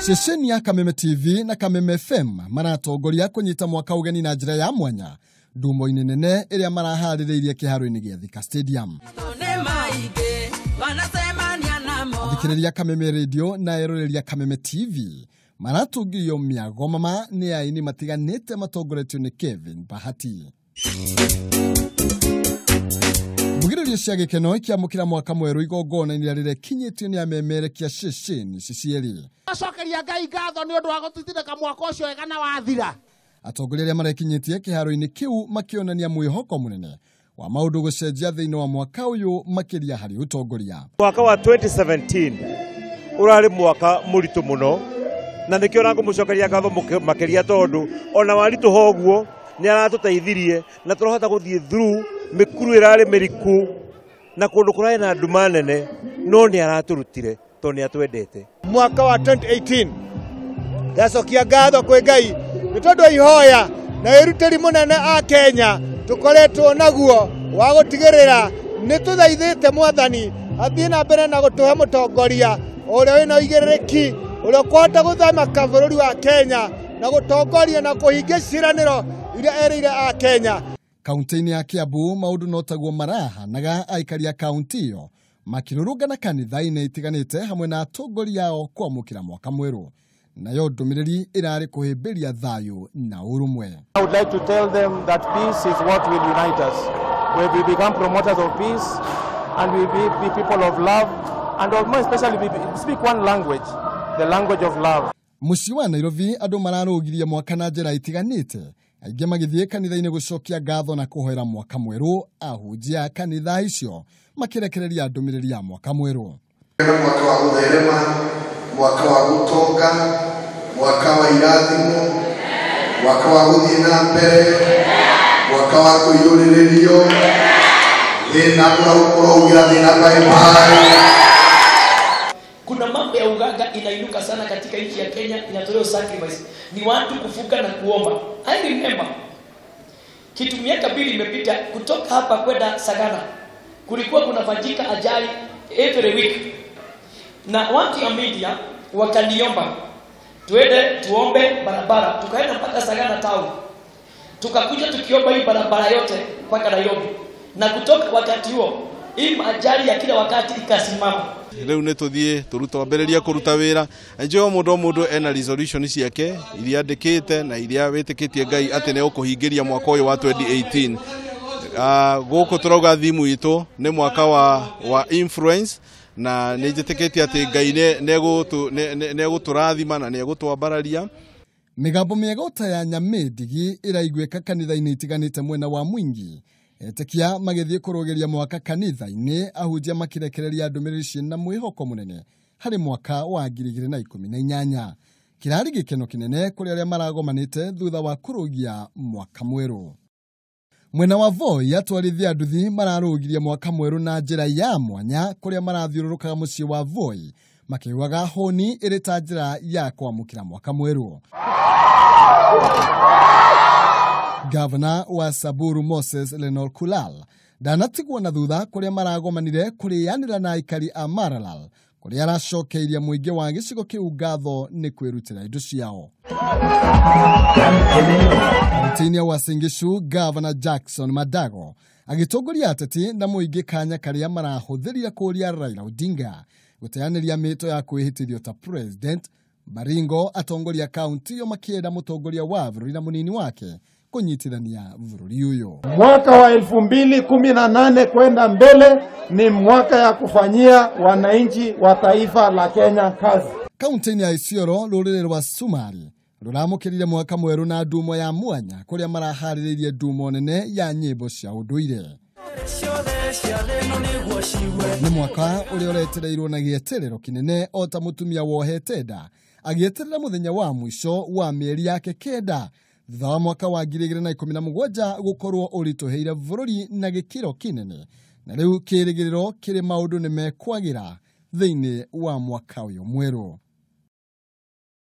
Ceceni ya Kameme TV na Kameme FM maratongoria kunyita mwaka ugeni na njira ya mwanya ndumo-ini nene iria marahaririirie kiharo-ini gia Thika Stadium. Athikiriria Kameme Radio na eroreria Kameme TV maratungirio miago mama ni aini matiganite matongoretio ni Kevin Bahati. Bugiririo cia gikeno kia mukira mwaka mweru igogona ni rire kinyitio ni amemerekia ceceni cicieri. Acokeria Ngai ngatho ni undu wa gututithika mwaka ucio wega na wathira. Atongoria marekinyitie kiharo-ini kiu makionania mwihoko munene wa maundu gucenjia thiini wa mwaka uyu makiria hari utongoria. Mwaka wa 2017 urari mwaka muritu muno na nikio rangu mucokeria ngatho makiria tondu ona waritu hoguo ni aratuteithirie na turahota guthie through mikuru irari miriku na kundu kurai na nduma nene no ni araturutire to ni atwendete. Mwaka wa 2018 ndacokia ngatho kwi Ngai ni tondu ihoya na wirutiri munene a Kenya tukoretwo naguo wa gutigirira ni tuthaithite mwathani athie na mbere na gutuhe mutongoria uria wina igiriki uria kwahota guthamaka bururi wa Kenya na gutongoria na kuhingia ciraniro iria erire a Kenya. Kaunti-ini ya Kiambu maundu notaguo marahanaga aikari a kaunti iyo makirurungana kanitha-ini itiganite hamwe na atongoria ao kwamukira mwaka mweru. Nayo ndumiriri irari kuhimbiria thayu na urumwe. I would like to tell them that peace is what will unite us. We will become promoters of peace and we will be people of love and more especially we speak one language, the language of love. Mucii wa Nairobi andu mararugirie mwaka na njira itiganite. Aingi magithie kanitha-ini gucokia ngatho na kuhoera mwaka mweru ahunjia kanitha icio makirekereria ndumiriri ya mwaka mweru. Mwaka wa gutherema, mwaka wa gutonga, mwaka wa irathimo, mwaka wa guthie na mbere, mwaka wa kuiyuririo, thina kuraugira thina bye. Kuna mambo ya uganga inainuka sana katika nchi ya Kenya, inatolewa sacrifice. Ni watu kufuka na kuomba. I remember kitu miaka 2 imepita kutoka hapa kwenda Sagana. Kulikuwa kunafanyika ajali every week. Na watu wa media wakaniomba tuende tuombe barabara. Tukaenda mpaka Sagana town. Tukakuja tukiomba hii barabara yote mpaka Nairobi. Na kutoka wakati huo hii ajali ya kila wakati ikasimama. Leo netuthie turutambiriria kuruta wira enjo mundu ena resolution ciake iria ndikite na iria witikitie Ngai ati ne ukuhingiria mwaka uyu wa 2018 guku turauga thimu itu ni mwaka wa influence na nijitikitie ati Ngai ne guturathima na ne gutwambararia. Migambo miegota ya Nyamindigi iraigweka kanitha-ini itiganite mwena wa Mwingi. Etekia magithie kurogeria mwaka kanitha-ini ahunjia makirekereria ndumiriri ciina mwihoko munene hari mwaka wa 2018. Kirari gikeno kinene kuri aria maragomanite thutha wa kurugia mwaka mweru. Mwena wa Voi atwarithia nduthi mararugirie mwaka mweru na njira ya mwanya kuria marathiururukaga mucii wa Voi makiugaga honi iri ta njira ya kwamukira mwaka mweru. Governor wa Samburu Moses Lenol Kulal ndanatigwo na thutha kuria maragomanire kurianira na aikari a Maralal kuria aracokeirie muingi wa gicigo kiu ngatho ni kwirutira indo ciao. Kaunti-ini ya Uasin Gishu Governor Jackson Madago agitongoria ateti na muingi kanya karia marahuthiria kuria Raila Odinga guteaniria mito ya kwihitirio ta president. Baringo atongoria kaunti yo makienda mutongoria wa bururi na munini wake kunyitithania bururi uyo. Mwaka wa 2018 kwenda mbele ni mwaka ya kufanyia wananchi wa taifa la Kenya kazi. Kaunti-ini ya Isiolo rurire rwa Sumari ruramukirire mwaka mweru na ndumo ya mwanya kuria marahaririirie ndumo nene ya nyimbo cia unduire. Ni mwaka uria uretereirwo na gieterero kinene ota mutumia wohete nda agieterera muthenya wa mwisho wa mieri yake kenda thutha wa mwaka wa 2017 gukorwo urituheire bururi na gikiro kinene na riu kirigiriro kiri maundu ni mekwagira thiini wa mwaka uyu mweru.